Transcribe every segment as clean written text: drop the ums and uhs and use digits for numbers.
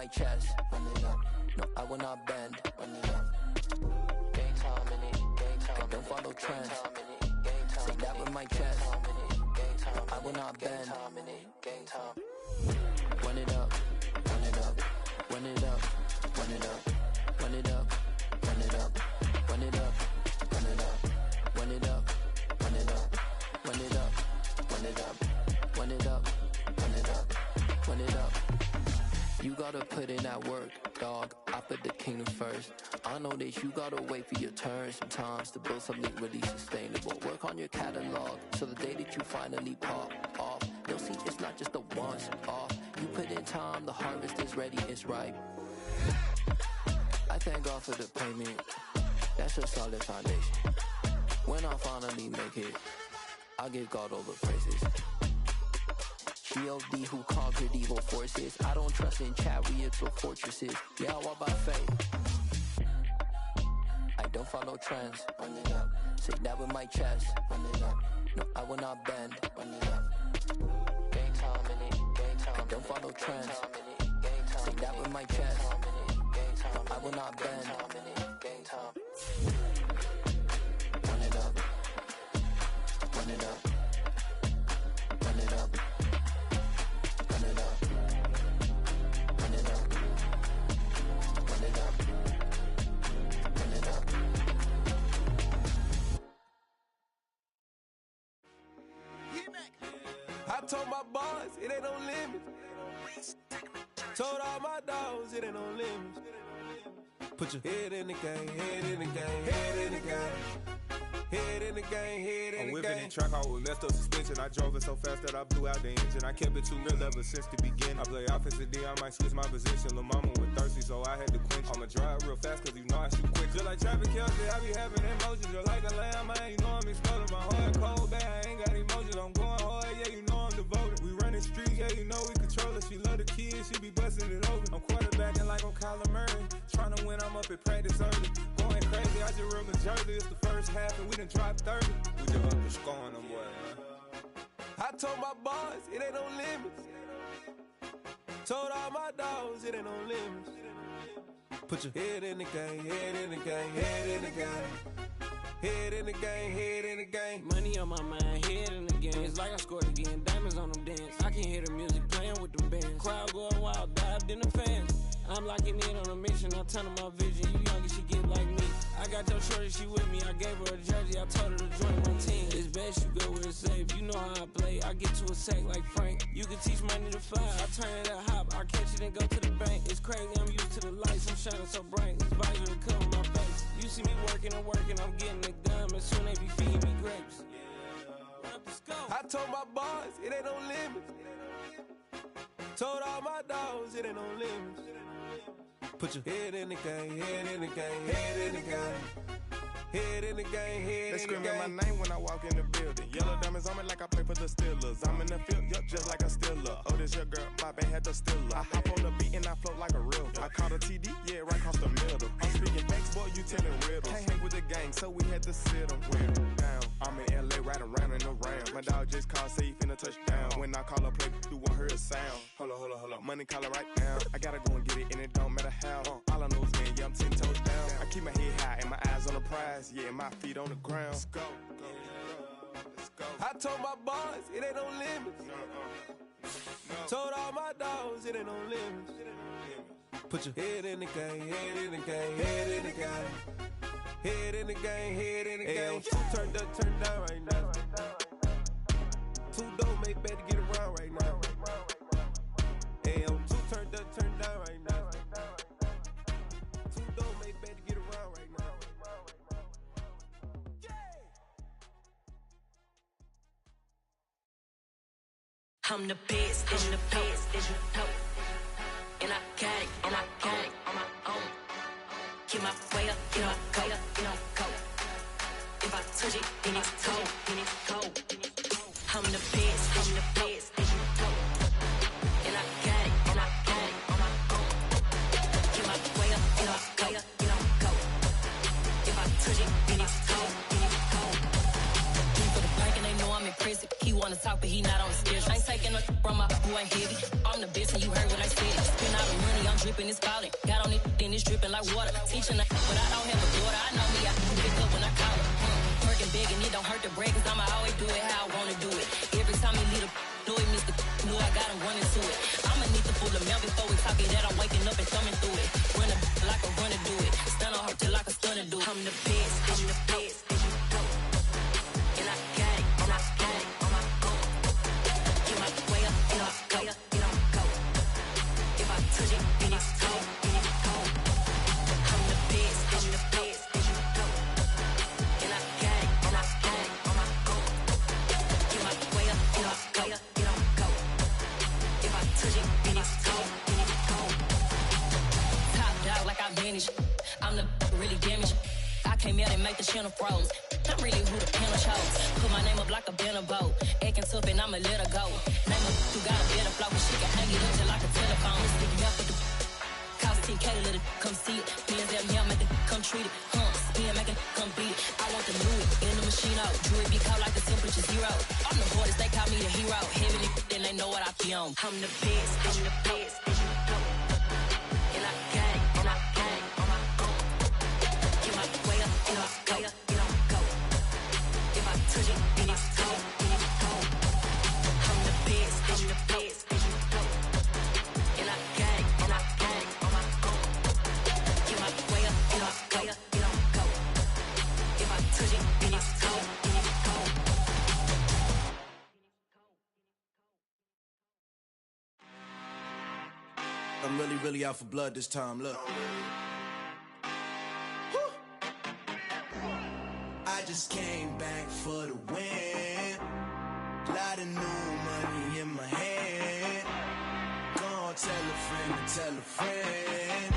my chest. Run it up. No, I will not bend. Run it up. Gang time in it. Gang time. I don't follow trends. Say that with my chest. No, I will not bend. Gang time. Run it up. Run it up. Run it up. Run it up. Run it up. Run it up. Run it up. Run it up. Run it up. Run it up. Run it up. Run it up. Run it up. Run it up. Run it up. You gotta put in that work, dog. I put the kingdom first. I know that you gotta wait for your turn sometimes to build something really sustainable. Work on your catalog so the day that you finally pop off, they'll see it's not just a once off. You put in time, the harvest is ready, it's ripe. I thank God for the payment. That's a solid foundation. When I finally make it, I give God all the praises. G.O.D. who conquered evil forces. I don't trust in chariots or fortresses. Yeah, I walk by faith. I don't follow trends. Run it up. Say that with my chest. Run it up. No, I will not bend. Run it up. Gang time in it. Gang time. I don't follow trends. Say that with my chest. No, I will not bend. Gang time. Run it up. Run it up. Run it up. Run it up. Run it up. Run it up. Run it up. I told my boys it ain't no limit. Told all my dogs it ain't no limits. Put your head in the game, head in the game, head in the game. Head in the game, head in the game. I'm whipping the track out with messed up suspension. I drove it so fast that I blew out the engine. I kept it too real ever since the beginning. I play offensive D, I might switch my position. Lil' mama was thirsty, so I had to quench. I'ma drive real fast, cause you know I shoot quick. Just like traffic Kelsey, I be having emotions. Just like a lamb, I ain't know I'm exploding. My heart cold, bad, I ain't got emotions. I'm going hard, yeah, you know I'm devoted. We running streets, yeah, you know we control it. She love the kids, she be busting it over. I'm quarterbacking like I'm Kyler Murray. Trying to win, I'm up at practice early. Going crazy, I just rub the jersey. It's the first half and we done dropped 30. We just up to scoring them, boy, man. I told my boys it ain't no limits. Told all my dogs it ain't no limits. Put your head in the game, head in the game, head in the game. Head in the game, head in the game. Money on my mind, head in the game. It's like I scored again, diamonds on them dance. I can hear the music playing with them bands. Crowd going wild, dived in the fans. I'm locking in on a mission, I turn on my vision. You young and she get like me. I got your shorty, she with me. I gave her a jersey, I told her to join my team. It's best you go where it's safe. You know how I play, I get to a sack like Frank. You can teach money to fly, I turn it up hop. I catch it and go to the bank. It's crazy, I'm used to the lights, I'm shining so bright. This visor to cover my face. You see me working and working, I'm getting it done. And soon they be feeding me grapes. I told my boys it ain't no limits. Told all my dogs it ain't no limits. Put your head in the game, head in the game, head in the game. Head in the game, head in the game. They screaming my name when I walk in the building. Yellow diamonds on me like I play for the Steelers. I'm in the field, yup, just like a Steeler. Oh, this your girl, my band had the Steeler. I hop on the beat and I float like a real. I caught a TD, yeah, right across the middle. I'm speaking facts, boy, you telling riddles. Can't hang with the gang, so we had to sit them down. I'm in LA, riding around in the Rams. My dog just called, say he finna touchdown. When I call a play, you won't hear a sound. Hold up, money call it right now. I gotta go and get it, and it don't matter how. All I know is, man, yeah, I'm 10 toes down. I keep my head high and my eyes on the prize. Yeah, my feet on the ground. Let's go. Let's go. I told my boys it ain't no limits. Told all my dogs it ain't no limits. Put your head in the game, head in the game, head in the game. Head in the game, head in the game. Two turned up, turned down right now. Two dope make better get around right now. Hey, I'm two turned up, turned down right now. Two dope make better get around right now. I'm the best, I'm the best, as you know. And I got it, and I got it on my own. Keep my way up, you know, go, you know, go. If I touch it, then it's cold, then it's cold. I'm the best, as you know. And I got it, and I got it on my own. Keep my way up, you know, go, you know, go. If I touch it, then it's cold, then it's cold. He for the bike and they know I'm impressive. He wanna talk, but he not on the schedule. I ain't taking no from my boy heavy. I'm the best and you heard what I said. Spend all the money, I'm dripping. whipping, it's falling. Got on it, then it's dripping like water. Teaching her, but I don't have a daughter. I know me, I can pick up when I call her. Working big and it don't hurt to break, cause I'ma always do it how I wanna do it. Every time he lead a know it, Mr. Know I got him running to it. I'ma need to pull the milk before we talk it that I'm waking up and thumbing through it. Run a like a runner do it. Stun on her till like a stunner do it. I'm the best, I'm the best, and you know. And I got it, and I got it on my own. Get my way up, and I go, and I go. If I touch it, then it's cold, and it's cold. I'm the best, I'm the best, and you know. And I got it, and I got it on my own. Get my way up, and I go, and I go. If I touch it, then it's cold, and it's cold. Top dog like I manage. I'm the really damaged. I came out and make the channel froze. I'm really who the panel chose. Put my name up like a banner boat. Acting tough and I'ma let her go. Name her who got a better flow, but she can hang it up till like a telephone. Speaking up with the cost 10K to let it come see it. Being them here, make it come treat it. Spin, make it come beat it. I want the Louis in the machine out. Jewelry be caught like the temperature zero. I'm the hardest, they call me the hero. Heavenly, then they know what I be on. I'm the best, I'm the best, and you know. And I got it, and I got it on my own. Get my way up, and I go, and I go. If I touch it, then it's cold, and it's cold. I'm the best, I'm the best, and you know. And I got it, and I got it on my own. Get my way up, and I go, and I go. If I touch it, then it's cold, and it's cold. I'm really out for blood this time, look. Woo. I just came back for the win. Lot of new money in my hand. Gonna tell a friend to tell a friend.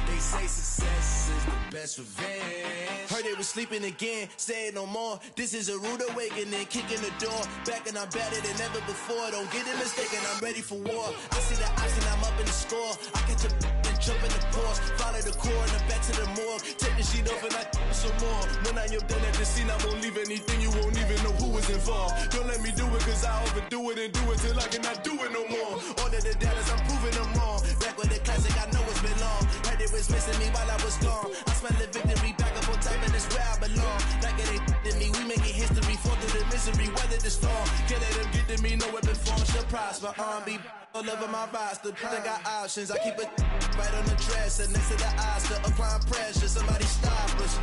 They say success is the best revenge. Heard they was sleeping again, say it no more. This is a rude awakening, kicking the door. Back and I'm better than ever before. Don't get it mistaken, I'm ready for war. I see the option, I'm up in the score. I catch a and jump in the pause. Follow the core and then back to the morgue. Take the sheet off and I some more. When I am done at the scene, I won't leave anything. You won't even know who was involved. Don't let me do it, cause I overdo it and do it till I cannot do it no more. All of the doubters, I'm proving them wrong. Back with the classic, I know it's been long. Heard it was missing me while I was gone. I smell the victory back up on top, and it's where I belong. Like it ain't to me, we making history. Fall through the misery, weather the storm. Can't let them get to me, no weapon form shall prosper. R&B all over my roster. I got options, I keep it right on the dresser. Next to the Oscar, applying pressure. Somebody stop us.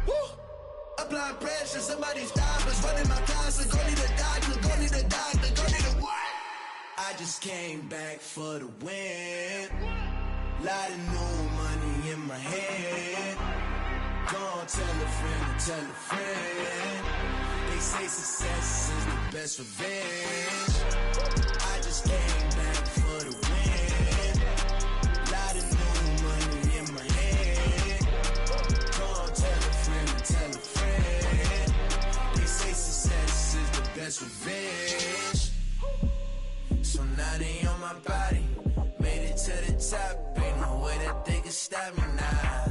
Woo! Applying pressure, somebody stop us. Running my closet, go need a doctor, go need a doctor, go need a what? I just came back for the win. Lot of new money in my hand. Gonna tell a friend to tell a friend. They say success is the best revenge. I just came back for the win. Lot of new money in my hand. Gonna tell a friend to tell a friend. They say success is the best revenge. So now they on my body. Made it to the top, ain't no way that they can stop me now.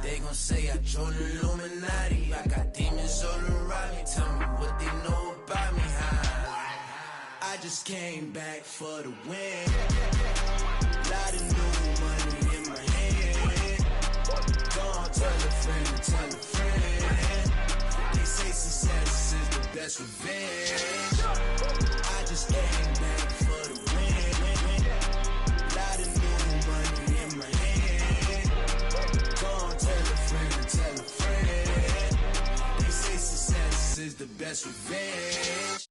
They gon' say I joined the Illuminati. I got demons all around me. Tell me what they know about me, huh? I just came back for the win. Lot of new money in my hand. Gonna tell a friend to tell a friend. They say success is the best revenge. I just came back for the win. Lot of new money in my hand. Gonna tell a friend to tell a friend. They say success is the best revenge.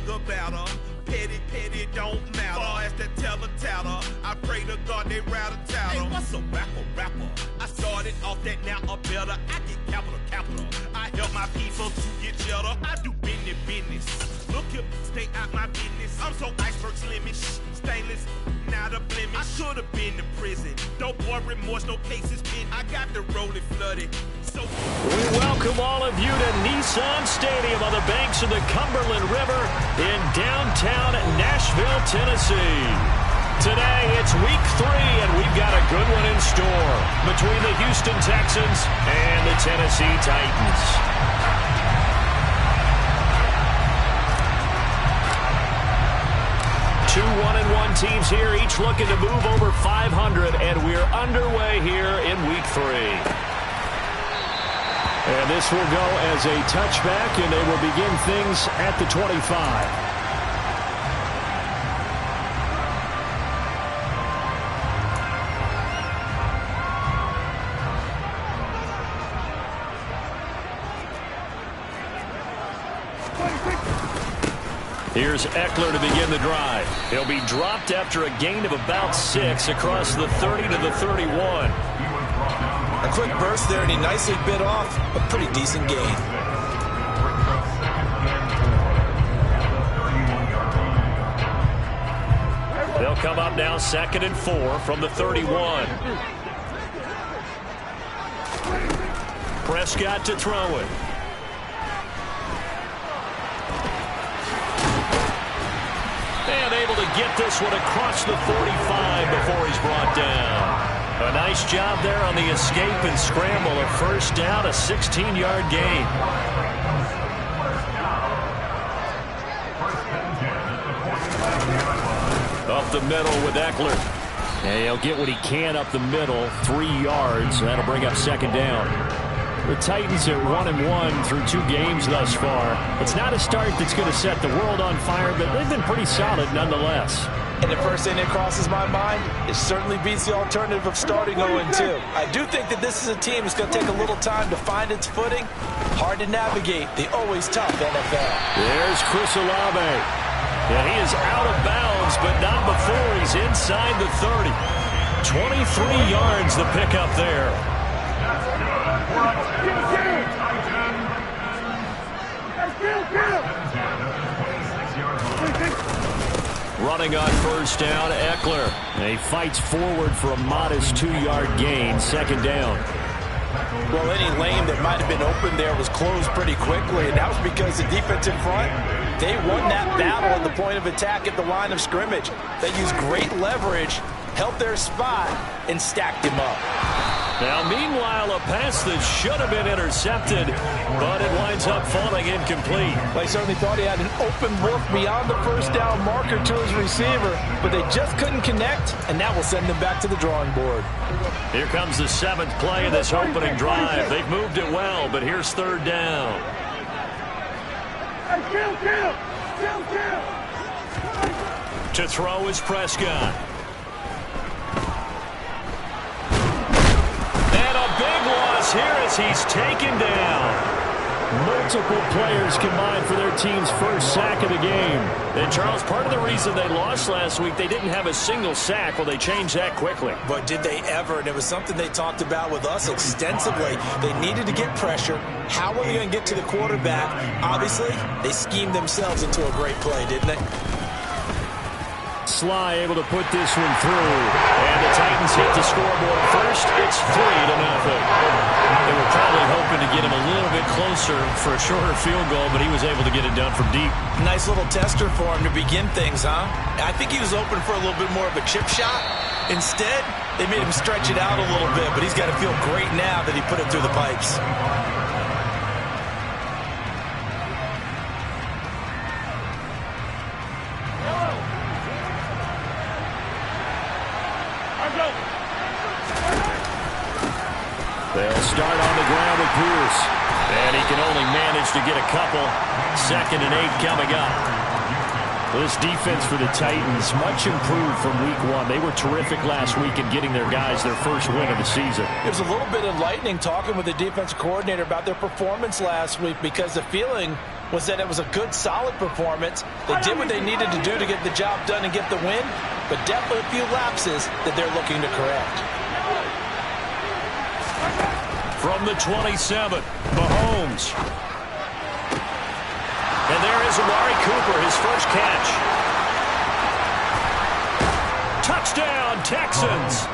About her, petty, don't matter. Far as that teller, I pray to God they rattle tattle. Hey, what's a rapper? I started off that, now a better. I get capital. I help my people to get cheddar. I do business. Look here, stay out my business. I'm so iceberg slimmish, stainless, not a blemish. I should have been to prison. No boy remorse, no cases pinned. I got the rolling flooded. So we welcome all of you to Nissan Stadium on the banks of the Cumberland River in downtown Nashville, Tennessee. Today, it's week 3, and we've got a good one in store. between the Houston Texans and the Tennessee Titans. Two 1-1 teams here, each looking to move over 500, and we're underway here in Week 3. And this will go as a touchback, and they will begin things at the 25. Here's Eckler to begin the drive. He'll be dropped after a gain of about 6 across the 30 to the 31. A quick burst there, and he nicely bit off a pretty decent gain. They'll come up now 2nd and 4 from the 31. Prescott to throw it. And able to get this one across the 45 before he's brought down. A nice job there on the escape and scramble. A first down, a 16-yard gain. Up the middle with Eckler. And he'll get what he can up the middle, 3 yards. That'll bring up 2nd down. The Titans are 1-1 through 2 games thus far. It's not a start that's going to set the world on fire, but they've been pretty solid nonetheless. And the first thing that crosses my mind, it certainly beats the alternative of starting 0-2. I do think that this is a team that's going to take a little time to find its footing. Hard to navigate the always tough NFL. There's Chris Olave. And he is out of bounds, but not before he's inside the 30. 23 yards the pickup there. Running on first down, Eckler. And he fights forward for a modest 2-yard gain, 2nd down. Well, any lane that might have been open there was closed pretty quickly, and that was because the defensive front, they won that battle at the point of attack at the line of scrimmage. They used great leverage, held their spot, and stacked him up. Now, meanwhile, a pass that should have been intercepted, but it winds up falling incomplete. They certainly thought he had an open look beyond the first down marker to his receiver, but they just couldn't connect, and that will send them back to the drawing board. Here comes the 7th play of this opening drive. They've moved it well, but here's 3rd down. To throw is Prescott. Big loss here as he's taken down. Multiple players combined for their team's first sack of the game. And, Charles, part of the reason they lost last week, they didn't have a single sack. Well, they changed that quickly. But did they ever? And it was something they talked about with us extensively. They needed to get pressure. How are they going to get to the quarterback? Obviously, they schemed themselves into a great play, didn't they? Sly able to put this one through. And the Titans hit the scoreboard first. It's 3-0. They were probably hoping to get him a little bit closer for a shorter field goal, but he was able to get it done from deep. Nice little tester for him to begin things, huh? I think he was open for a little bit more of a chip shot. Instead, they made him stretch it out a little bit, but he's got to feel great now that he put it through the pipes. They'll start on the ground with Pierce. And he can only manage to get a couple. 2nd and 8 coming up. This defense for the Titans, much improved from week 1. They were terrific last week in getting their guys their first win of the season. There's a little bit of lightning talking with the defensive coordinator about their performance last week, because the feeling was that it was a good, solid performance. They did what they needed to do to get the job done and get the win, but definitely a few lapses that they're looking to correct. From the 27, Mahomes. And there is Amari Cooper, his first catch. Touchdown, Texans.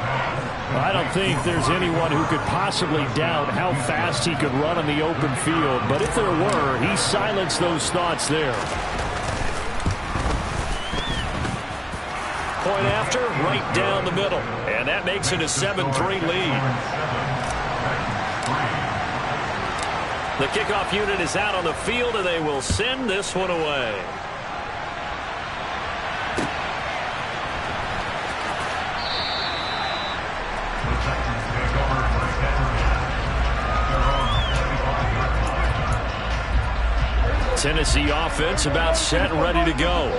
I don't think there's anyone who could possibly doubt how fast he could run on the open field, but if there were, he silenced those thoughts there. Point after, right down the middle. And that makes it a 7-3 lead. The kickoff unit is out on the field, and they will send this one away. Tennessee offense about set and ready to go.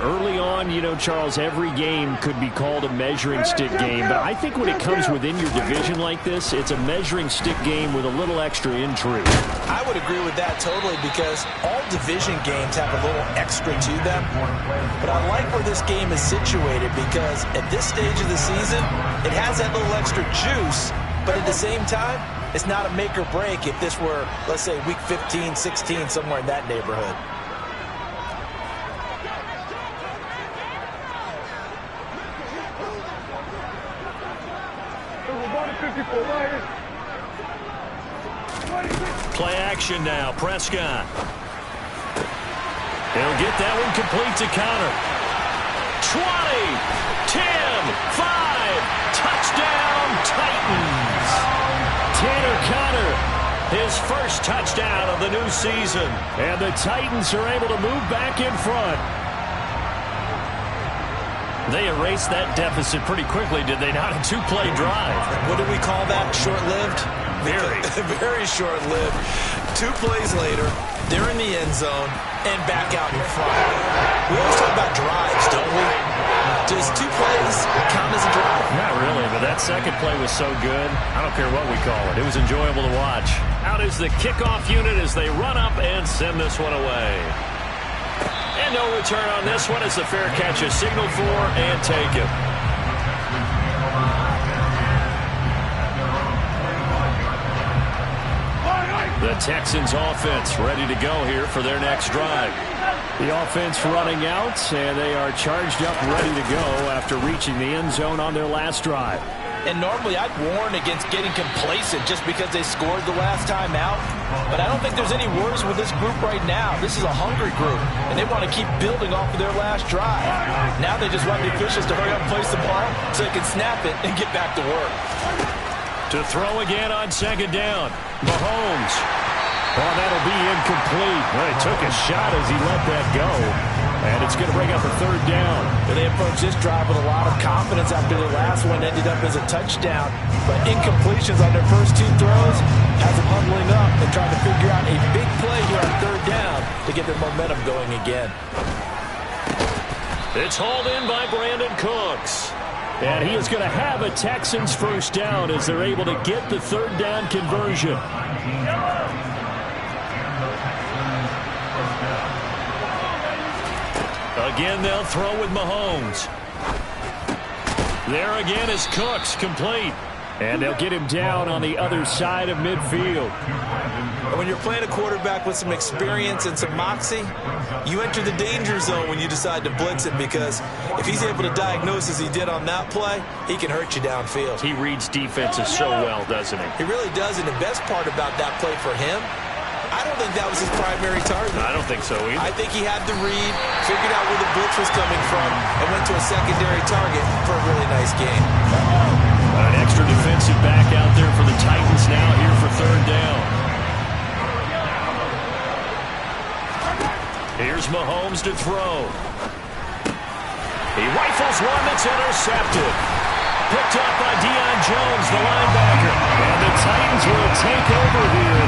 Early on, you know, Charles, every game could be called a measuring stick game. But I think when it comes within your division like this, it's a measuring stick game with a little extra intrigue. I would agree with that totally because all division games have a little extra to them. But I like where this game is situated because at this stage of the season, it has that little extra juice. But at the same time, it's not a make or break if this were, let's say, week 15, 16, somewhere in that neighborhood. Play action now. Prescott. He'll get that one complete to Connor. 20, 10, 5, touchdown Titans. Tanner Connor, his first touchdown of the new season. And the Titans are able to move back in front. They erased that deficit pretty quickly, did they not? A two-play drive. What do we call that? Short-lived? Very. Very short-lived. 2 plays later, they're in the end zone and back out in front. We always talk about drives, don't we? Does 2 plays count as a drive? Not really, but that second play was so good. I don't care what we call it. It was enjoyable to watch. Out is the kickoff unit as they run up and send this one away. And no return on this one as the fair catch is signaled for and taken. The Texans offense ready to go here for their next drive. The offense running out, and they are charged up ready to go after reaching the end zone on their last drive. And normally I'd warn against getting complacent just because they scored the last time out. But I don't think there's any worries with this group right now. This is a hungry group, and they want to keep building off of their last drive. Now they just want the officials to hurry up and place the ball so they can snap it and get back to work. To throw again on second down. Mahomes. Oh, that'll be incomplete. Well, he took a shot as he let that go. And it's going to bring up a third down. And they approach this drive with a lot of confidence after their last one ended up as a touchdown. But incompletions on their first 2 throws has them huddling up and trying to figure out a big play here on third down to get their momentum going again. It's hauled in by Brandon Cooks. And he is going to have a Texans first down as they're able to get the third down conversion. Again, they'll throw with Mahomes. There again is Cooks, complete. And they'll get him down on the other side of midfield. When you're playing a quarterback with some experience and some moxie, you enter the danger zone when you decide to blitz him because if he's able to diagnose as he did on that play, he can hurt you downfield. He reads defenses so well, doesn't he? He really does, and the best part about that play for him, I don't think that was his primary target. I don't think so either. I think he had the read, figured out where the blitz was coming from, and went to a secondary target for a really nice game. An extra defensive back out there for the Titans now here for third down. Here's Mahomes to throw. He rifles one that's intercepted. Picked up by Deion Jones, the linebacker. And the Titans will take over here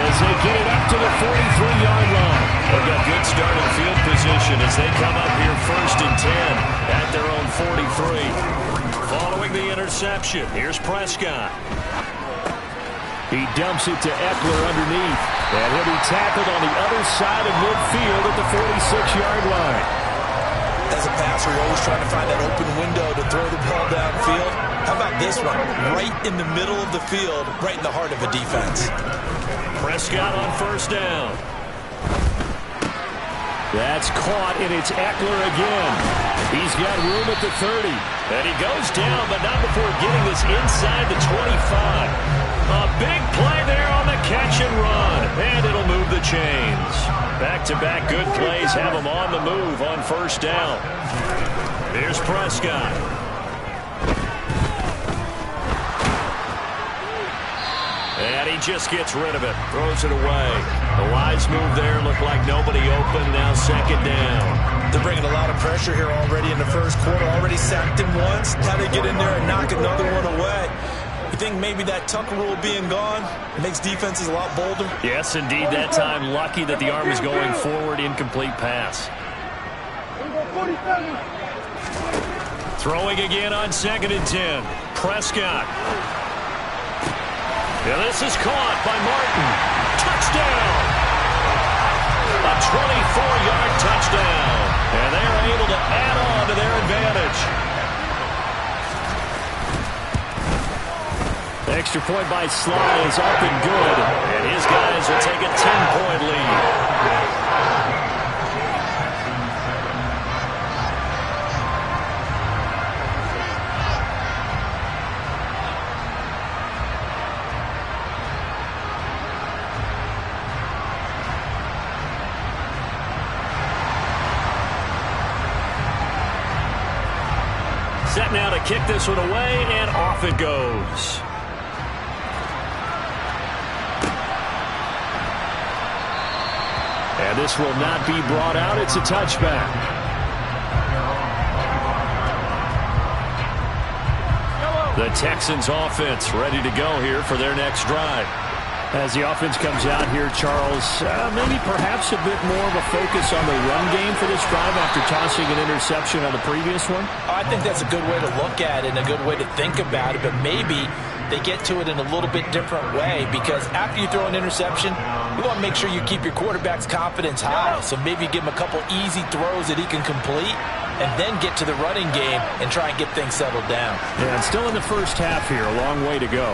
as they get it up to the 43-yard line. They've got good starting field position as they come up here 1st and 10 at their own 43. Following the interception, here's Prescott. He dumps it to Eckler underneath. And he'll be tackled on the other side of midfield at the 46-yard line. As a passer, you're always trying to find that open window to throw the ball downfield. How about this one? Right in the middle of the field, right in the heart of a defense. Prescott on first down. That's caught, and it's Eckler again. He's got room at the 30. And he goes down, but not before getting this inside the 25. A big play there on the catch and run. And it'll move the chains. Back Back-to-back good plays have him on the move on first down. Here's Prescott. And he just gets rid of it. Throws it away. The wise move there. Looked like nobody open. Now second down. They're bringing a lot of pressure here already in the first quarter. Already sacked him once. Now they get in there and knock another one away. You think maybe that Tucker rule being gone makes defenses a lot bolder? Yes, indeed. That time lucky that the arm is going forward. Incomplete pass. Throwing again on 2nd and 10. Prescott. Yeah, this is caught by Martin. Touchdown! A 24-yard touchdown. And they are able to add on to their advantage. Extra point by Sly is up and good. And his guys will take a 10-point lead. Set now to kick this one away, and off it goes. And this will not be brought out. It's a touchback. The Texans offense ready to go here for their next drive. As the offense comes out here, Charles, maybe perhaps a bit more of a focus on the run game for this drive after tossing an interception on the previous one? I think that's a good way to look at it and a good way to think about it, but maybe they get to it in a little bit different way, because after you throw an interception, you want to make sure you keep your quarterback's confidence high. So maybe give him a couple easy throws that he can complete and then get to the running game and try and get things settled down. Yeah, and still in the first half here, a long way to go.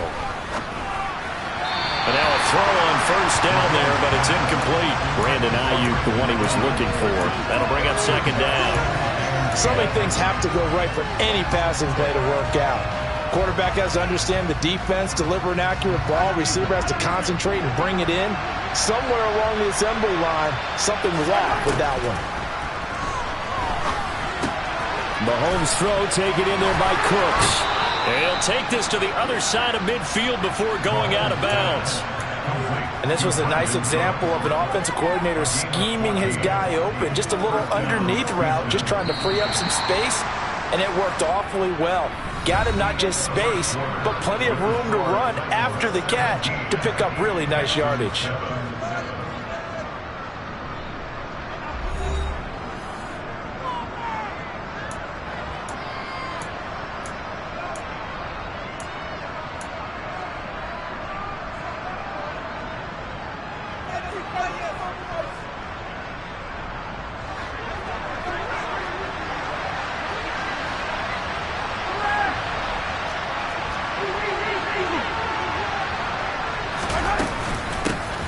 And now a throw on first down there, but it's incomplete. Brandon Ayuk, the one he was looking for. That'll bring up second down. So many things have to go right for any passing play to work out. Quarterback has to understand the defense, deliver an accurate ball. Receiver has to concentrate and bring it in. Somewhere along the assembly line, something was off with that one. Mahomes' throw taken in there by Cooks. And he'll take this to the other side of midfield before going out of bounds. And this was a nice example of an offensive coordinator scheming his guy open. Just a little underneath route, just trying to free up some space, and it worked awfully well. Got him not just space, but plenty of room to run after the catch to pick up really nice yardage.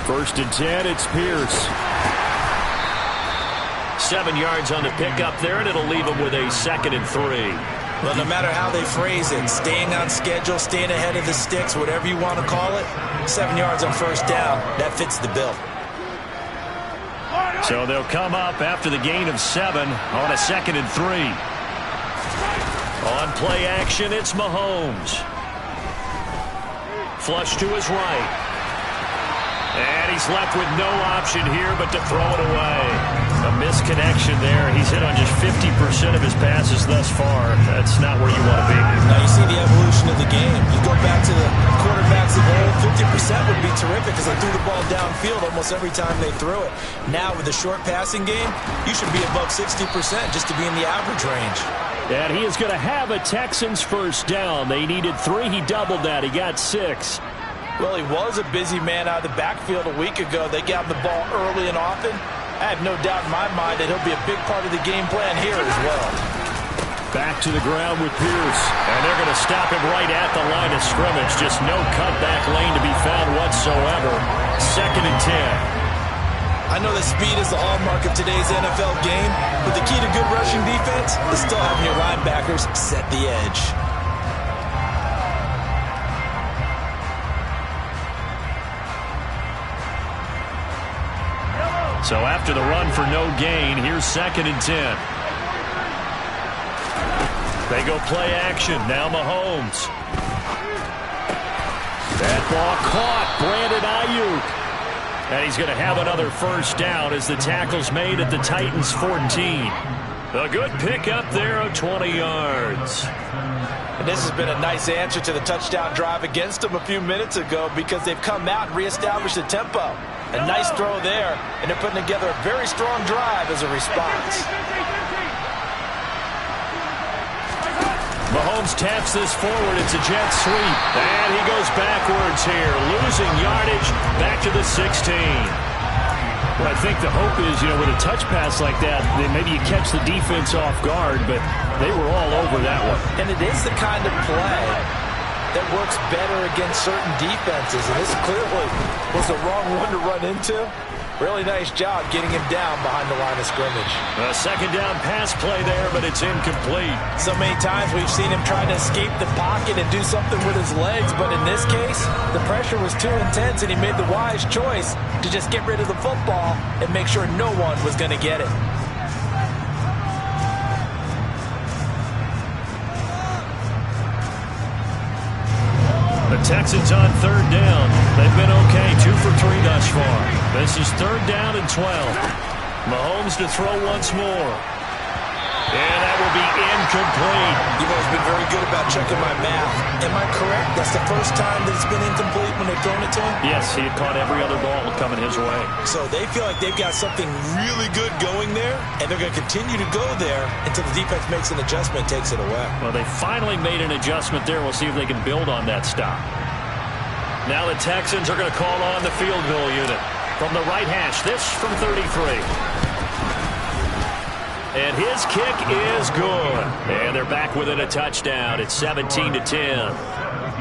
First and 10, it's Pierce. 7 yards on the pickup there, and it'll leave him with a 2nd and 3. Well, no matter how they phrase it, staying on schedule, staying ahead of the sticks, whatever you want to call it, 7 yards on first down, that fits the bill. So they'll come up after the gain of 7 on a 2nd and 3. On play action, it's Mahomes. Flush to his right. And he's left with no option here but to throw it away. A misconnection there. He's hit on just 50% of his passes thus far. That's not where you want to be. Now you see the evolution of the game. You go back to the quarterbacks of old, 50% would be terrific because they threw the ball downfield almost every time they threw it. Now with the short passing game, you should be above 60% just to be in the average range. And he is going to have a Texans first down. They needed 3. He doubled that. He got 6. Well, he was a busy man out of the backfield a week ago. They got him the ball early and often. I have no doubt in my mind that he'll be a big part of the game plan here as well. Back to the ground with Pierce. And they're going to stop him right at the line of scrimmage. Just no cutback lane to be found whatsoever. 2nd and 10. I know that speed is the hallmark of today's NFL game, but the key to good rushing defense is still having your linebackers set the edge. So after the run for no gain, here's 2nd and 10. They go play action. Now Mahomes. That ball caught. Brandon Ayuk. And he's going to have another first down as the tackle's made at the Titans' 14. A good pickup there of 20 yards. And this has been a nice answer to the touchdown drive against them a few minutes ago because they've come out and reestablished the tempo. A nice throw there, and they're putting together a very strong drive as a response. Mahomes taps this forward. It's a jet sweep. And he goes backwards here, losing yardage back to the 16. Well, I think the hope is, with a touch pass like that, maybe you catch the defense off guard, but they were all over that one. And it is the kind of play that works better against certain defenses, and this clearly was the wrong one to run into. Really nice job getting him down behind the line of scrimmage. A 2nd down pass play there, but it's incomplete. So many times we've seen him try to escape the pocket and do something with his legs, but in this case, the pressure was too intense, and he made the wise choice to just get rid of the football and make sure no one was going to get it. The Texans on 3rd down. They've been okay, 2 for 3 thus far. This is 3rd down and 12. Mahomes to throw once more. And that will be incomplete. You've always been very good about checking my math. Am I correct? That's the first time that it's been incomplete when they've thrown it to him? Yes, he had caught every other ball coming his way. So they feel like they've got something really good going there, and they're going to continue to go there until the defense makes an adjustment and takes it away. Well, they finally made an adjustment there. We'll see if they can build on that stop. Now the Texans are going to call on the field goal unit. From the right hash, this from 33. And his kick is good. And they're back within a touchdown. It's 17-10.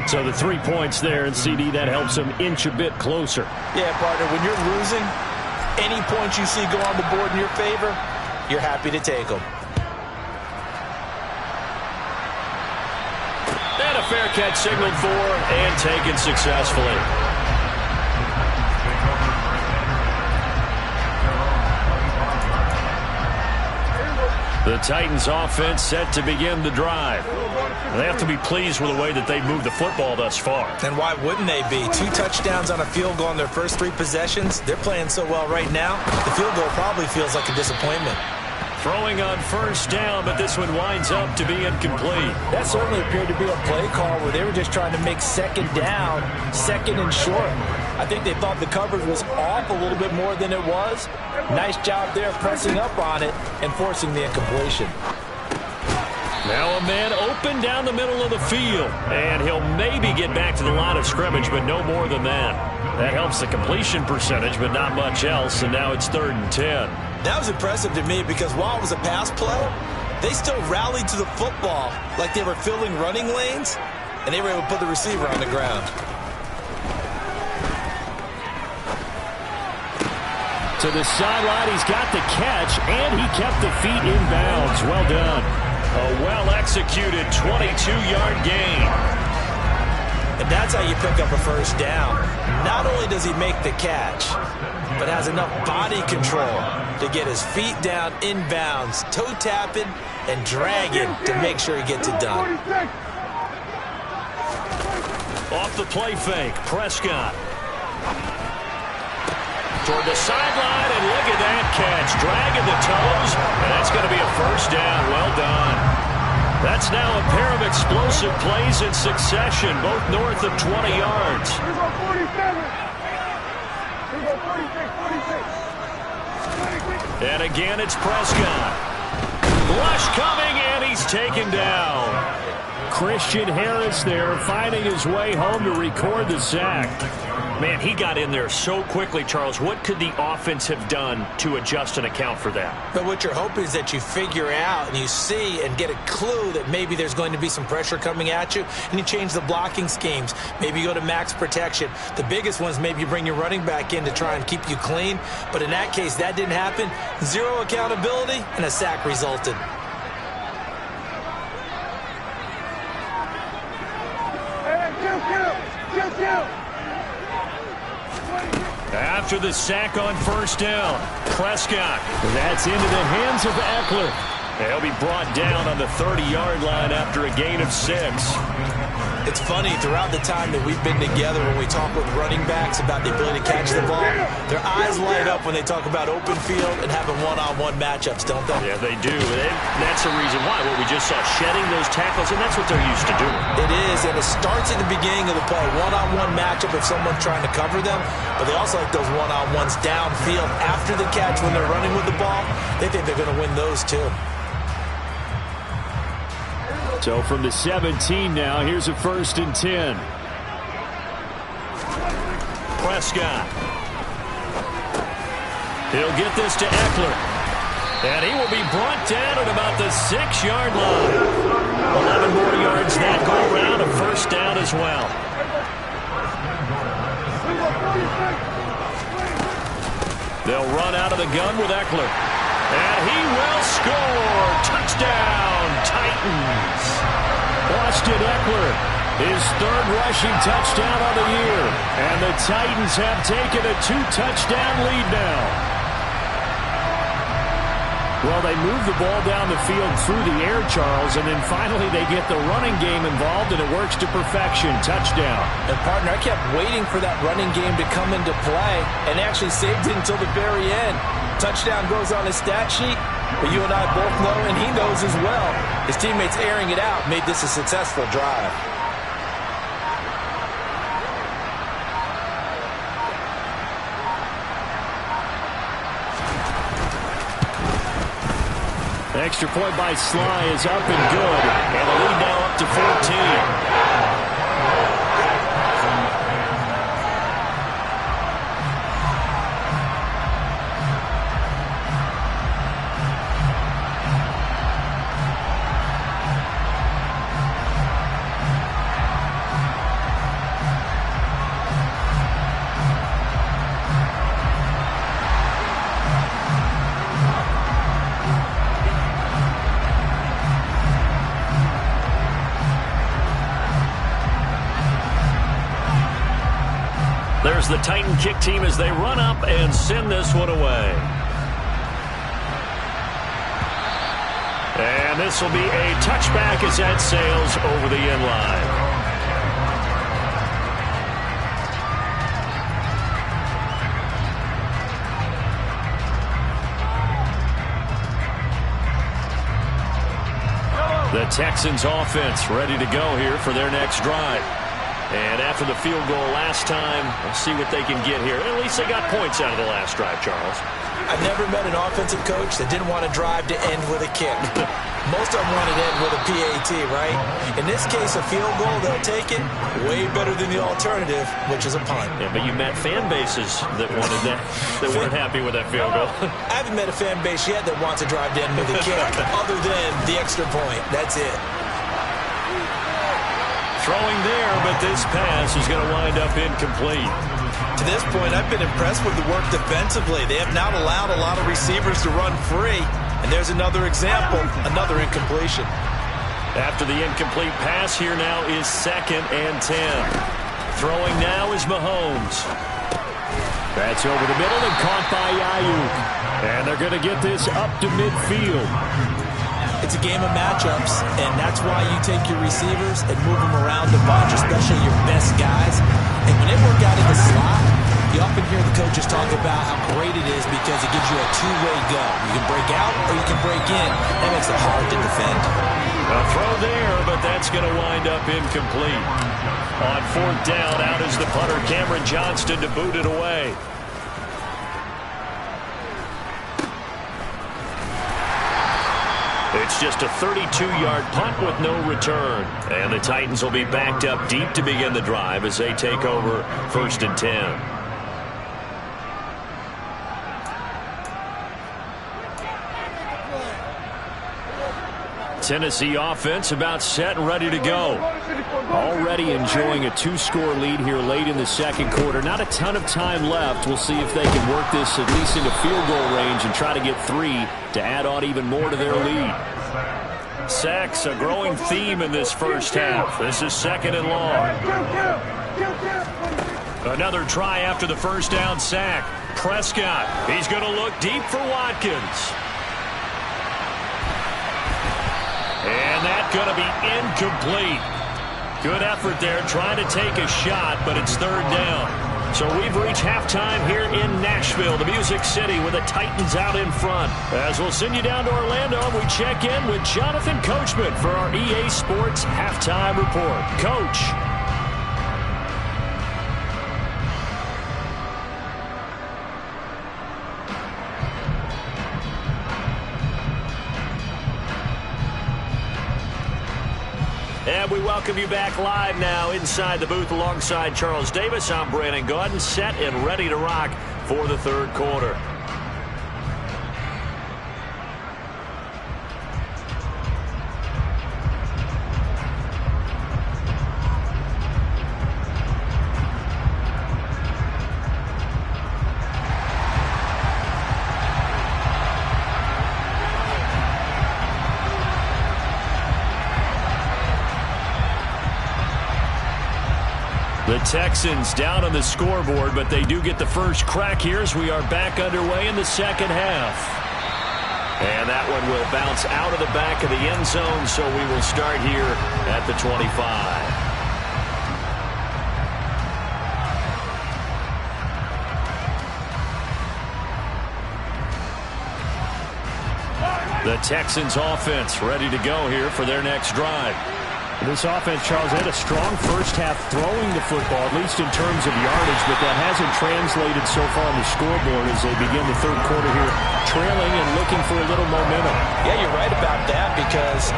So the 3 points there, and CD, that helps them inch a bit closer. Yeah, partner, when you're losing, any points you see go on the board in your favor, you're happy to take them. And a fair catch signaled for and taken successfully. The Titans offense set to begin the drive. They have to be pleased with the way that they've moved the football thus far. And why wouldn't they be? 2 touchdowns on a field goal in their first 3 possessions. They're playing so well right now, the field goal probably feels like a disappointment. Throwing on first down, but this one winds up to be incomplete. That certainly appeared to be a play call where they were just trying to make 2nd down, 2nd and short. I think they thought the coverage was off a little bit more than it was. Nice job there pressing up on it and forcing the incompletion. Now a man open down the middle of the field, and he'll maybe get back to the line of scrimmage, but no more than that. That helps the completion percentage, but not much else, and now it's 3rd and 10. That was impressive to me because while it was a pass play, they still rallied to the football like they were filling running lanes, and they were able to put the receiver on the ground. To the sideline, he's got the catch, and he kept the feet in bounds. Well done. A well-executed 22-yard gain. And that's how you pick up a first down. Not only does he make the catch, but has enough body control to get his feet down in bounds, toe tapping and dragging to make sure he gets it done. Off the play fake, Prescott. Toward the sideline, and look at that catch. Dragging the toes, and that's going to be a first down. Well done. That's now a pair of explosive plays in succession, both north of 20 yards. And again, it's Prescott. Rush coming, and he's taken down. Christian Harris there, finding his way home to record the sack. Man, he got in there so quickly, Charles. What could the offense have done to adjust and account for that? But what you're hoping is that you figure out and you see and get a clue that maybe there's going to be some pressure coming at you, and you change the blocking schemes. Maybe you go to max protection. The biggest ones, maybe you bring your running back in to try and keep you clean. But in that case, that didn't happen. 0 accountability, and a sack resulted. after the sack on first down. Prescott. That's into the hands of Eckler. He'll be brought down on the 30-yard line after a gain of 6. It's funny, throughout the time that we've been together, when we talk with running backs about the ability to catch the ball, their eyes light up when they talk about open field and having one-on-one matchups, don't they? Yeah, they do. That's the reason why. What we just saw, shedding those tackles, and that's what they're used to doing. It is, and it starts at the beginning of the play. One-on-one matchup if someone's trying to cover them, but they also like those one-on-ones downfield after the catch when they're running with the ball. They think they're going to win those too. So from the 17 now, here's a 1st and 10. Prescott. He'll get this to Eckler. And he will be brought down at about the 6-yard line. 11 more yards that go around, a 1st down as well. They'll run out of the gun with Eckler. And he will score. Touchdown, Titans. Austin Eckler, his 3rd rushing touchdown of the year. And the Titans have taken a 2-touchdown lead now. Well, they move the ball down the field through the air, Charles, and then finally they get the running game involved, and it works to perfection. Touchdown. And, partner, I kept waiting for that running game to come into play and actually saved it until the very end. Touchdown goes on his stat sheet, but you and I both know, and he knows as well, his teammates airing it out made this a successful drive. Extra point by Sly is up and good. And the lead now up to 14. There's the Titan kick team as they run up and send this one away. And this will be a touchback as that sails over the end line. The Texans offense ready to go here for their next drive. And after the field goal last time, we'll see what they can get here. At least they got points out of the last drive, Charles. I've never met an offensive coach that didn't want to drive to end with a kick. Most of them want to end with a PAT, right? In this case, a field goal, they'll take it. Way better than the alternative, which is a punt. Yeah, but you met fan bases that wanted that, that weren't happy with that field goal. I haven't met a fan base yet that wants to drive to end with a kick, other than the extra point. That's it. Throwing there, but this pass is going to wind up incomplete. To this point, I've been impressed with the work defensively. They have not allowed a lot of receivers to run free. And there's another example, another incompletion. After the incomplete pass, here now is 2nd and 10. Throwing now is Mahomes. That's over the middle and caught by Ayuk. And they're going to get this up to midfield. It's a game of matchups, and that's why you take your receivers and move them around a bunch, especially your best guys. And when they work out in the slot, you often hear the coaches talk about how great it is because it gives you a two-way go. You can break out or you can break in. That makes it hard to defend. A throw there, but that's going to wind up incomplete. On 4th down, out is the punter, Cameron Johnston, to boot it away. It's just a 32-yard punt with no return. And the Titans will be backed up deep to begin the drive as they take over 1st and 10. Tennessee offense about set and ready to go. Already enjoying a 2-score lead here late in the 2nd quarter. Not a ton of time left. We'll see if they can work this at least into field goal range and try to get 3 to add on even more to their lead. Sacks, a growing theme in this first half. This is 2nd and long. Another try after the first down sack. Prescott. He's going to look deep for Watkins. And that's going to be incomplete. Good effort there trying to take a shot, but it's third down. So we've reached halftime here in Nashville, the Music City, with the Titans out in front. As we'll send you down to Orlando, we check in with Jonathan Coachman for our EA Sports Halftime Report. Coach. And we welcome you back live now inside the booth alongside Charles Davis. I'm Brandon Gaudin, set and ready to rock for the third quarter. The Texans down on the scoreboard, but they do get the first crack here as we are back underway in the second half. And that one will bounce out of the back of the end zone, so we will start here at the 25. The Texans offense ready to go here for their next drive. This offense, Charles, had a strong first half throwing the football, at least in terms of yardage, but that hasn't translated so far on the scoreboard as they begin the third quarter here, trailing and looking for a little momentum. Yeah, you're right about that because,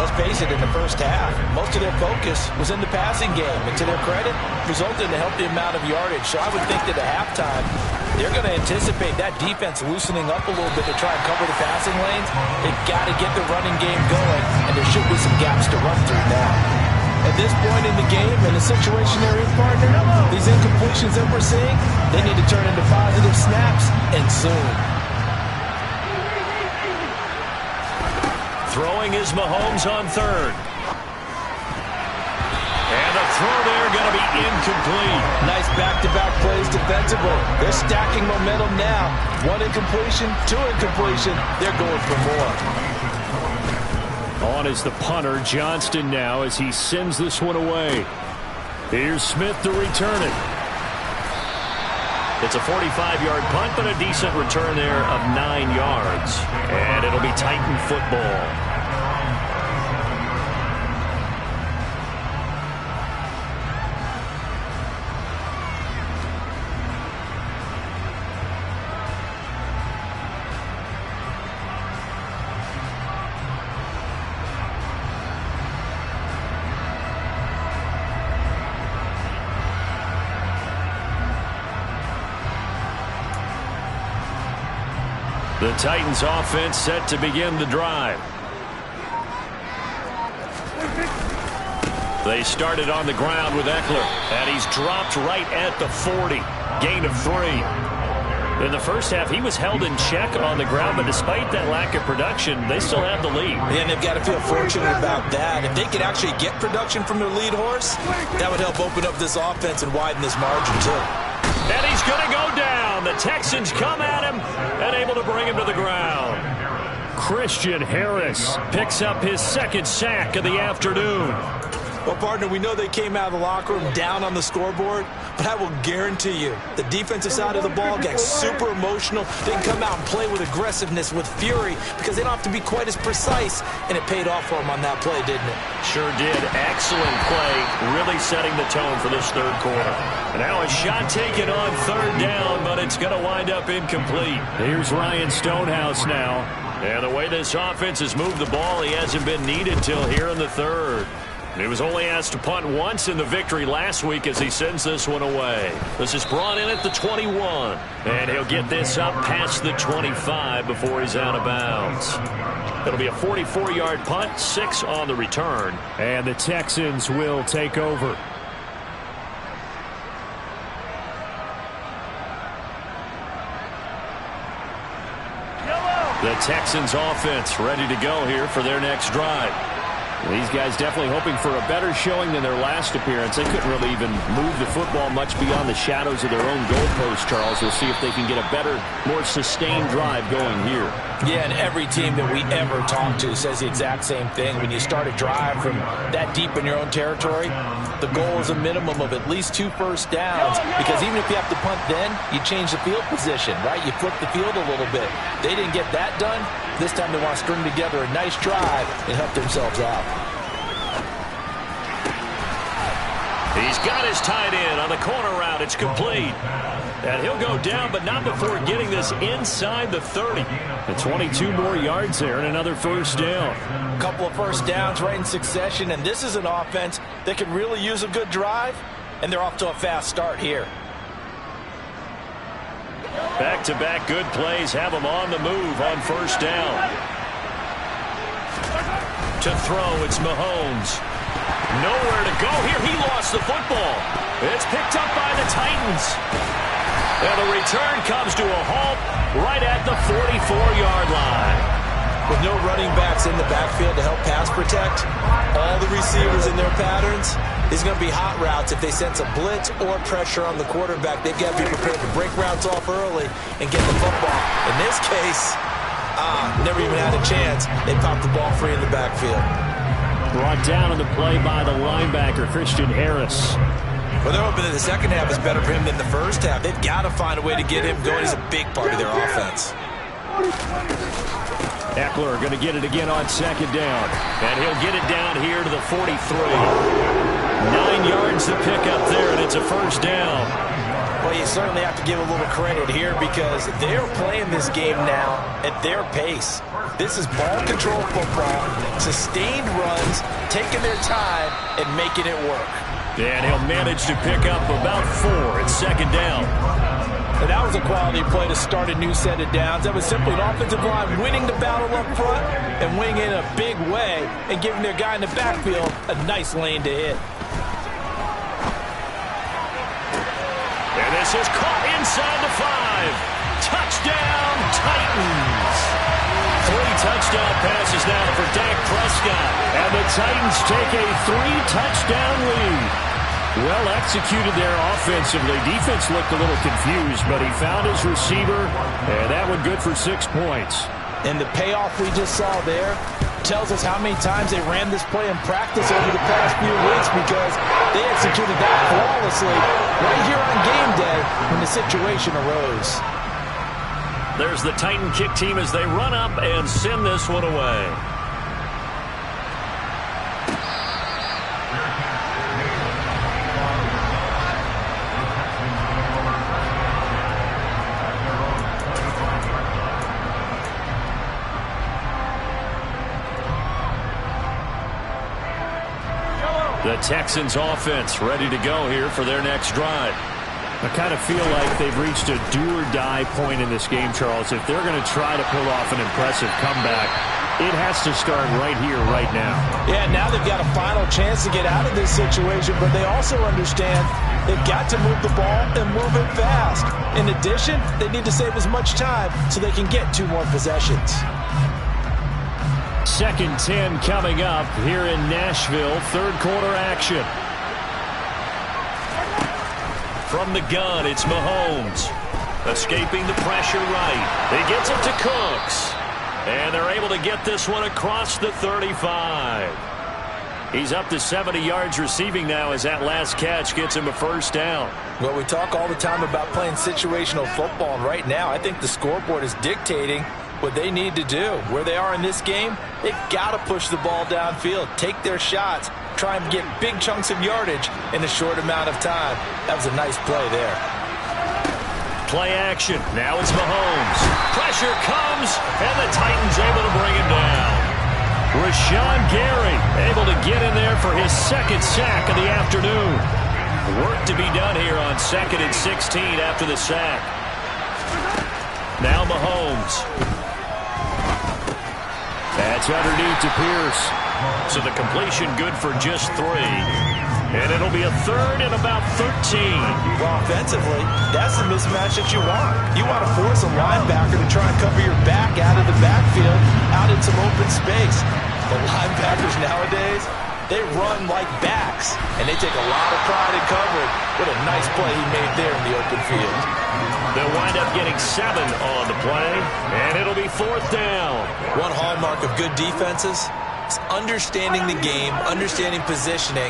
let's face it, in the first half, most of their focus was in the passing game. And to their credit, resulted in a healthy amount of yardage. So I would think that at halftime, they're going to anticipate that defense loosening up a little bit to try and cover the passing lanes. They've got to get the running game going, and there should be some gaps to run through now. At this point in the game, in the situation they're in, partner, these incompletions that we're seeing, they need to turn into positive snaps, and soon. Throwing is Mahomes on third. And the throw there going to be incomplete. Nice back-to-back plays defensively. They're stacking momentum now. One incompletion, two incompletion. They're going for more. On is the punter, Johnston now, as he sends this one away. Here's Smith to return it. It's a 45-yard punt, but a decent return there of 9 yards. And it'll be Titan football. The Titans offense set to begin the drive. They started on the ground with Eckler, and he's dropped right at the 40. Gain of 3. In the first half, he was held in check on the ground, but despite that lack of production, they still have the lead. And they've got to feel fortunate about that. If they could actually get production from their lead horse, that would help open up this offense and widen this margin, too. And he's going to go down. The Texans come at him and able to bring him to the ground. Christian Harris picks up his second sack of the afternoon. Well, partner, we know they came out of the locker room down on the scoreboard, but I will guarantee you the defensive side of the ball got super emotional. They can come out and play with aggressiveness, with fury, because they don't have to be quite as precise, and it paid off for them on that play, didn't it? Sure did. Excellent play, really setting the tone for this third quarter. And now a shot taken on third down, but it's going to wind up incomplete. Here's Ryan Stonehouse now. And the way this offense has moved the ball, he hasn't been needed till here in the third. He was only asked to punt once in the victory last week as he sends this one away. This is brought in at the 21. And he'll get this up past the 25 before he's out of bounds. It'll be a 44-yard punt, 6 on the return. And the Texans will take over. The Texans offense ready to go here for their next drive. These guys definitely hoping for a better showing than their last appearance. They couldn't really even move the football much beyond the shadows of their own goalpost, Charles. We'll see if they can get a better, more sustained drive going here. Yeah, and every team that we ever talk to says the exact same thing. When you start a drive from that deep in your own territory, the goal is a minimum of at least 2 first downs, because even if you have to punt then, you change the field position, right? You flip the field a little bit. They didn't get that done. This time they want to string together a nice drive and help themselves out. He's got his tight end on the corner route. It's complete. And he'll go down, but not before getting this inside the 30. The 22 more yards there and another first down. A couple of first downs right in succession, and this is an offense that could really use a good drive, and they're off to a fast start here. Back-to-back good plays have him on the move on first down. To throw, it's Mahomes. Nowhere to go here. He lost the football. It's picked up by the Titans. And the return comes to a halt right at the 44-yard line. With no running backs in the backfield to help pass protect, all the receivers in their patterns, is going to be hot routes. If they sense a blitz or pressure on the quarterback, they've got to be prepared to break routes off early and get the football. In this case, never even had a chance. They popped the ball free in the backfield. Brought down on the play by the linebacker, Christian Harris. Well, they're hoping that the second half is better for him than the first half. They've got to find a way to get him going. He's a big part of their offense. Eckler going to get it again on second down. And he'll get it down here to the 43. 9 yards to pick up there, and it's a first down. Well, you certainly have to give a little credit here because they're playing this game now at their pace. This is ball control football, sustained runs, taking their time, and making it work. And he'll manage to pick up about 4 at second down. And that was a quality play to start a new set of downs. That was simply an offensive line winning the battle up front and winning in a big way and giving their guy in the backfield a nice lane to hit. And this is caught inside the 5. Touchdown, Titans. 3 touchdown passes now for Dak Prescott. And the Titans take a 3-touchdown lead. Well executed there offensively. Defense looked a little confused, but he found his receiver, and that one good for 6 points. And the payoff we just saw there tells us how many times they ran this play in practice over the past few weeks, because they executed that flawlessly right here on game day when the situation arose. There's the Titan kick team as they run up and send this one away. The Texans offense ready to go here for their next drive. I kind of feel like they've reached a do-or-die point in this game, Charles. If they're going to try to pull off an impressive comeback, it has to start right here, right now. Yeah, now they've got a final chance to get out of this situation, but they also understand they've got to move the ball and move it fast. In addition, they need to save as much time so they can get 2 more possessions. 2nd 10 coming up here in Nashville. 3rd quarter action. From the gun, it's Mahomes. Escaping the pressure right. He gets it to Cooks. And they're able to get this one across the 35. He's up to 70 yards receiving now as that last catch gets him a first down. Well, we talk all the time about playing situational football, and right now I think the scoreboard is dictating what they need to do. Where they are in this game, they've got to push the ball downfield, take their shots, try and get big chunks of yardage in a short amount of time. That was a nice play there. Play action. Now it's Mahomes. Pressure comes, and the Titans able to bring him down. Rashawn Gary able to get in there for his 2nd sack of the afternoon. Work to be done here on 2nd and 16 after the sack. Now Mahomes. That's underneath to Pierce. So the completion good for just 3. And it'll be a 3rd and about 13. Well, offensively, that's the mismatch that you want. You want to force a linebacker to try and cover your back out of the backfield, out in some open space. The linebackers nowadays, they run like backs, and they take a lot of pride in covering. What a nice play he made there in the open field. They'll wind up getting 7 on the play, and it'll be 4th down. One hallmark of good defenses is understanding the game, understanding positioning,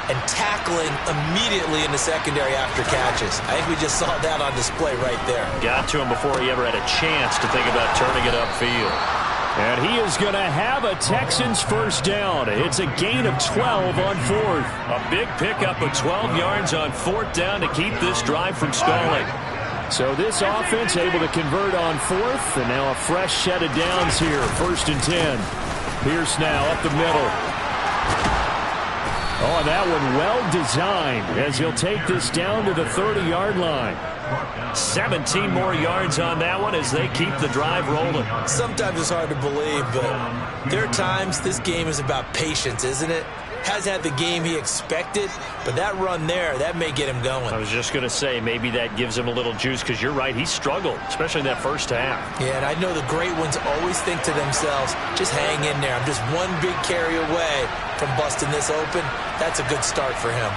and tackling immediately in the secondary after catches. I think we just saw that on display right there. Got to him before he ever had a chance to think about turning it upfield. And he is going to have a Texans first down. It's a gain of 12 on 4th. A big pickup of 12 yards on 4th down to keep this drive from stalling. So this offense able to convert on 4th, and now a fresh set of downs here. 1st and 10. Pierce now up the middle. Oh, and that one well designed as he'll take this down to the 30-yard line. 17 more yards on that one as they keep the drive rolling. Sometimes it's hard to believe, but there are times this game is about patience, isn't it? Has had the game he expected, but that run there, that may get him going. I was just going to say, maybe that gives him a little juice, because you're right, he struggled, especially in that first half. Yeah, and I know the great ones always think to themselves, just hang in there. I'm just one big carry away from busting this open. That's a good start for him.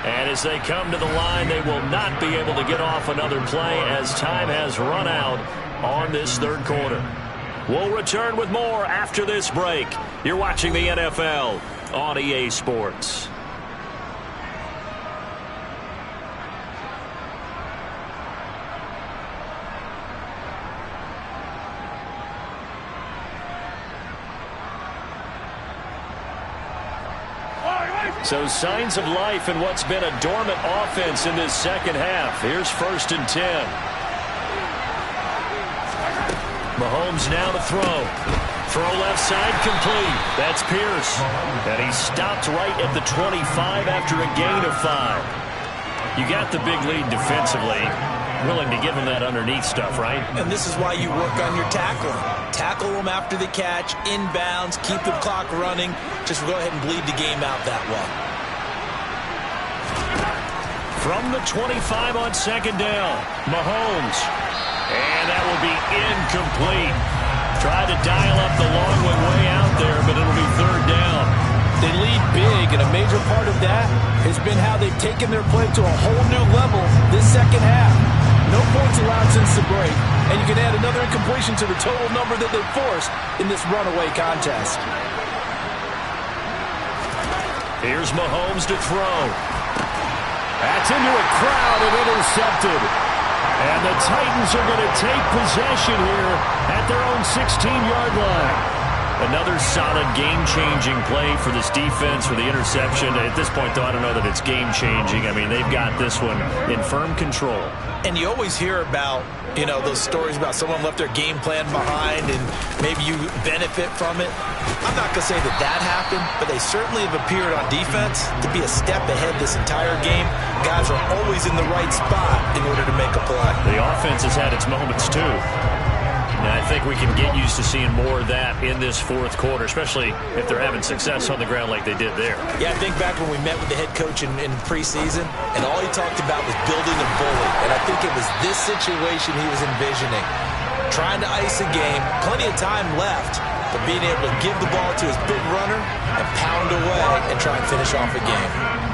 And as they come to the line, they will not be able to get off another play as time has run out on this 3rd quarter. We'll return with more after this break. You're watching the NFL on EA Sports. So signs of life in what's been a dormant offense in this second half. Here's 1st and 10. Mahomes now to throw. Throw left side complete. That's Pierce. And he stopped right at the 25 after a gain of 5. You got the big lead defensively. Willing to give him that underneath stuff, right? And this is why you work on your tackling. Tackle them after the catch, inbounds, keep the clock running. Just go ahead and bleed the game out that way. From the 25 on 2nd down, Mahomes. And that will be incomplete. Tried to dial up the long one way out there, but it'll be 3rd down. They lead big, and a major part of that has been how they've taken their play to a whole new level this second half. No points allowed since the break, and you can add another incompletion to the total number that they've forced in this runaway contest. Here's Mahomes to throw. That's into a crowd and intercepted. And the Titans are going to take possession here at their own 16-yard line. Another solid game-changing play for this defense for the interception. At this point, though, I don't know that it's game-changing. I mean, they've got this one in firm control. And you always hear about, you know, those stories about someone left their game plan behind and maybe you benefit from it. I'm not going to say that that happened, but they certainly have appeared on defense to be a step ahead this entire game. Guys are always in the right spot in order to make a play. The offense has had its moments, too. And I think we can get used to seeing more of that in this 4th quarter, especially if they're having success on the ground like they did there. Yeah, I think back when we met with the head coach in preseason, and all he talked about was building a bully. And I think it was this situation he was envisioning. Trying to ice a game, plenty of time left, but being able to give the ball to his big runner and pound away and try and finish off a game.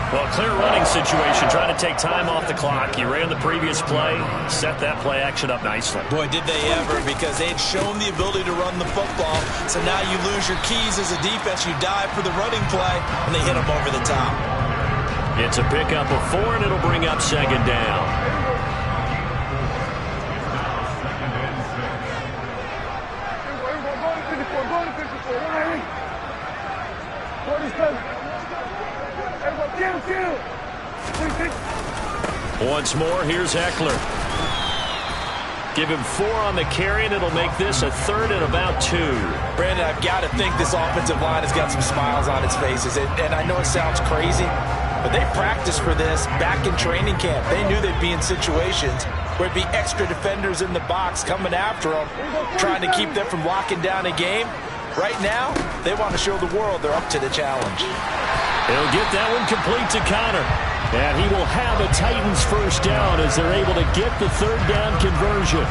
Well, clear running situation, trying to take time off the clock. You ran the previous play, set that play action up nicely. Boy, did they ever, because they had shown the ability to run the football. So now you lose your keys as a defense. You dive for the running play, and they hit them over the top. It's a pickup of 4, and it'll bring up 2nd down. Once more, here's Eckler. Give him 4 on the carry, and it'll make this a 3rd and about 2. Brandon, I've got to think this offensive line has got some smiles on its faces. And I know it sounds crazy, but they practiced for this back in training camp. They knew they'd be in situations where it'd be extra defenders in the box coming after them, trying to keep them from locking down a game. Right now, they want to show the world they're up to the challenge. He'll get that one complete to Connor. And he will have a Titans first down as they're able to get the 3rd down conversion.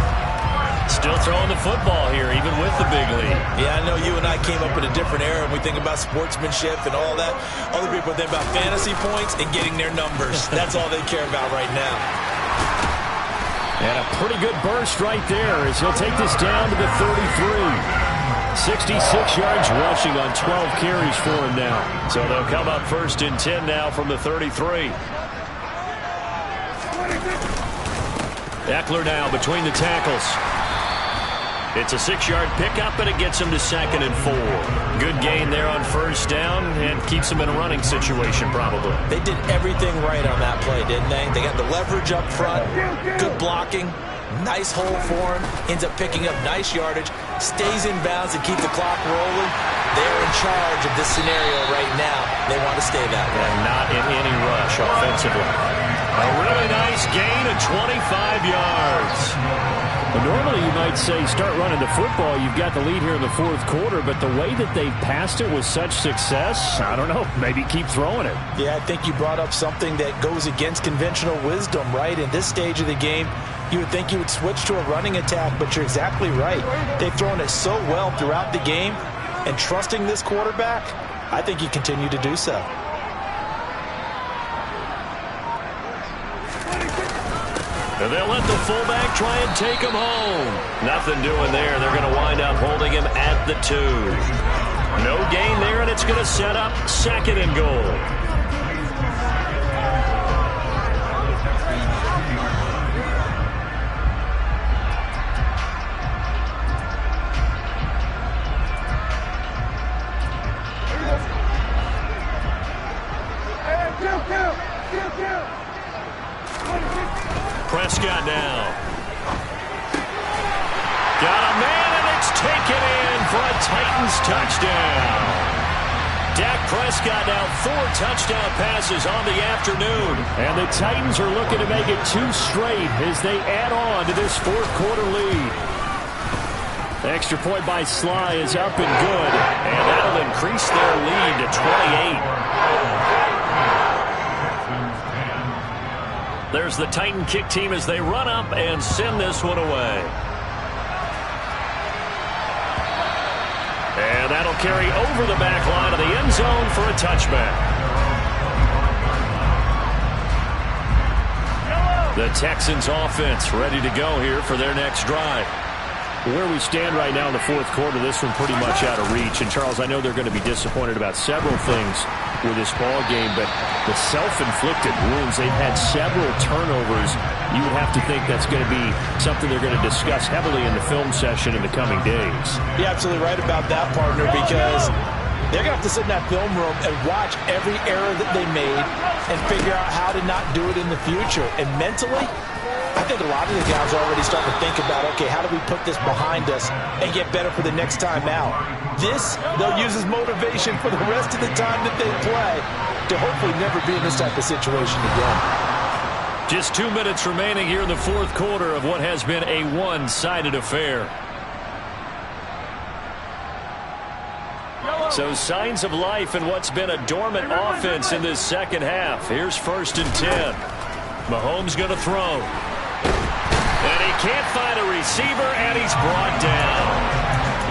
Still throwing the football here, even with the big lead. Yeah, I know you and I came up in a different era, and we think about sportsmanship and all that. Other people think about fantasy points and getting their numbers. That's all they care about right now. And a pretty good burst right there as he'll take this down to the 33. 66 yards rushing on 12 carries for him now. So they'll come up 1st and 10 now from the 33. Eckler now between the tackles. It's a 6-yard pickup, and it gets him to 2nd and 4. Good gain there on 1st down and keeps him in a running situation probably. They did everything right on that play, didn't they? They got the leverage up front, good blocking, nice hole for him, ends up picking up nice yardage, stays in bounds and keep the clock rolling. They're in charge of this scenario right now. They want to stay that way. And not in any rush offensively. A really nice gain of 25 yards. Well, normally you might say start running the football. You've got the lead here in the 4th quarter, but the way that they've passed it with such success, I don't know, maybe keep throwing it. Yeah, I think you brought up something that goes against conventional wisdom, right? In this stage of the game, you would think you would switch to a running attack, but you're exactly right. They've thrown it so well throughout the game, and trusting this quarterback, I think you continue to do so. And they'll let the fullback try and take him home. Nothing doing there. They're going to wind up holding him at the 2. No gain there, and it's going to set up 2nd and goal. Prescott now. Got a man, and it's taken in for a Titans touchdown. Dak Prescott now 4 touchdown passes on the afternoon. And the Titans are looking to make it 2 straight as they add on to this 4th quarter lead. The extra point by Sly is up and good, and that'll increase their lead to 28. There's the Titan kick team as they run up and send this one away. And that'll carry over the back line of the end zone for a touchback. The Texans offense ready to go here for their next drive. Where we stand right now in the 4th quarter, this one pretty much out of reach. And, Charles, I know they're going to be disappointed about several things with this ball game, but the self-inflicted wounds, they've had several turnovers. You would have to think that's going to be something they're going to discuss heavily in the film session in the coming days. You're absolutely right about that, partner, because they're going to have to sit in that film room and watch every error that they made and figure out how to not do it in the future. And mentally, I think a lot of the guys are already starting to think about, okay, how do we put this behind us and get better for the next time out? This, they'll use as motivation for the rest of the time that they play to hopefully never be in this type of situation again. Just 2 minutes remaining here in the 4th quarter of what has been a one-sided affair. So signs of life in what's been a dormant offense in this 2nd half. Here's 1st and 10. Mahomes going to throw. And he can't find a receiver, and he's brought down.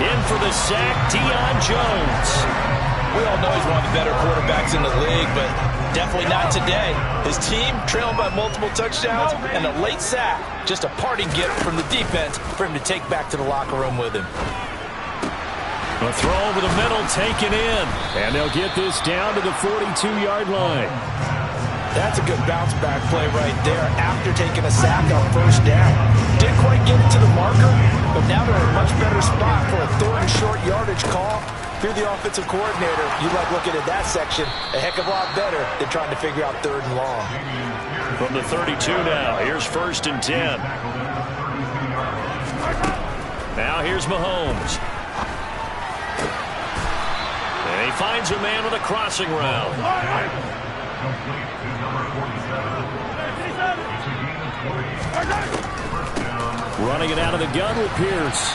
In for the sack, Deion Jones. We all know he's one of the better quarterbacks in the league, but definitely not today. His team trailing by multiple touchdowns, and a late sack, just a parting gift from the defense for him to take back to the locker room with him. A throw over the middle, taken in. And they'll get this down to the 42-yard line. That's a good bounce-back play right there after taking a sack on 1st down. Didn't quite get it to the marker, but now they're in a much better spot for a 3rd and short yardage call. If you're the offensive coordinator, you like looking at that section a heck of a lot better than trying to figure out 3rd and long. From the 32 now, here's 1st and 10. Now here's Mahomes. And he finds a man with a crossing route. Running it out of the gun with Pierce.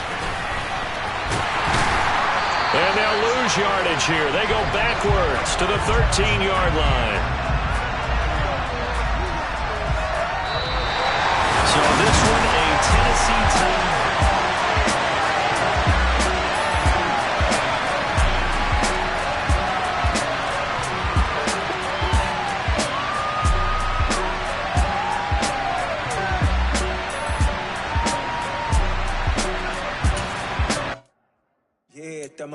And they'll lose yardage here. They go backwards to the 13-yard line. So this one, a Tennessee team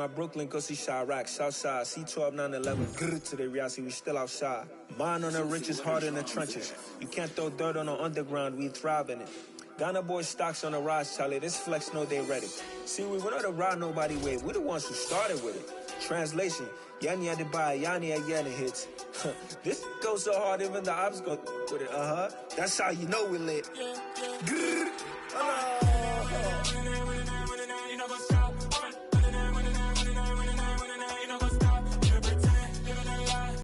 my Brooklyn, go see Chirac, Southside, C12, 911, grrr to the reality, we still outside. Mine on the riches, hard in the trenches. You can't throw dirt on the underground, we thrive in it. Ghana boys stocks on the rise, Charlie, this flex know they ready. See, we went on to ride nobody with, we the ones who started with it. Translation, Yani had to buy, Yani again it hits. This goes so hard, even the ops go with it, That's how you know we lit.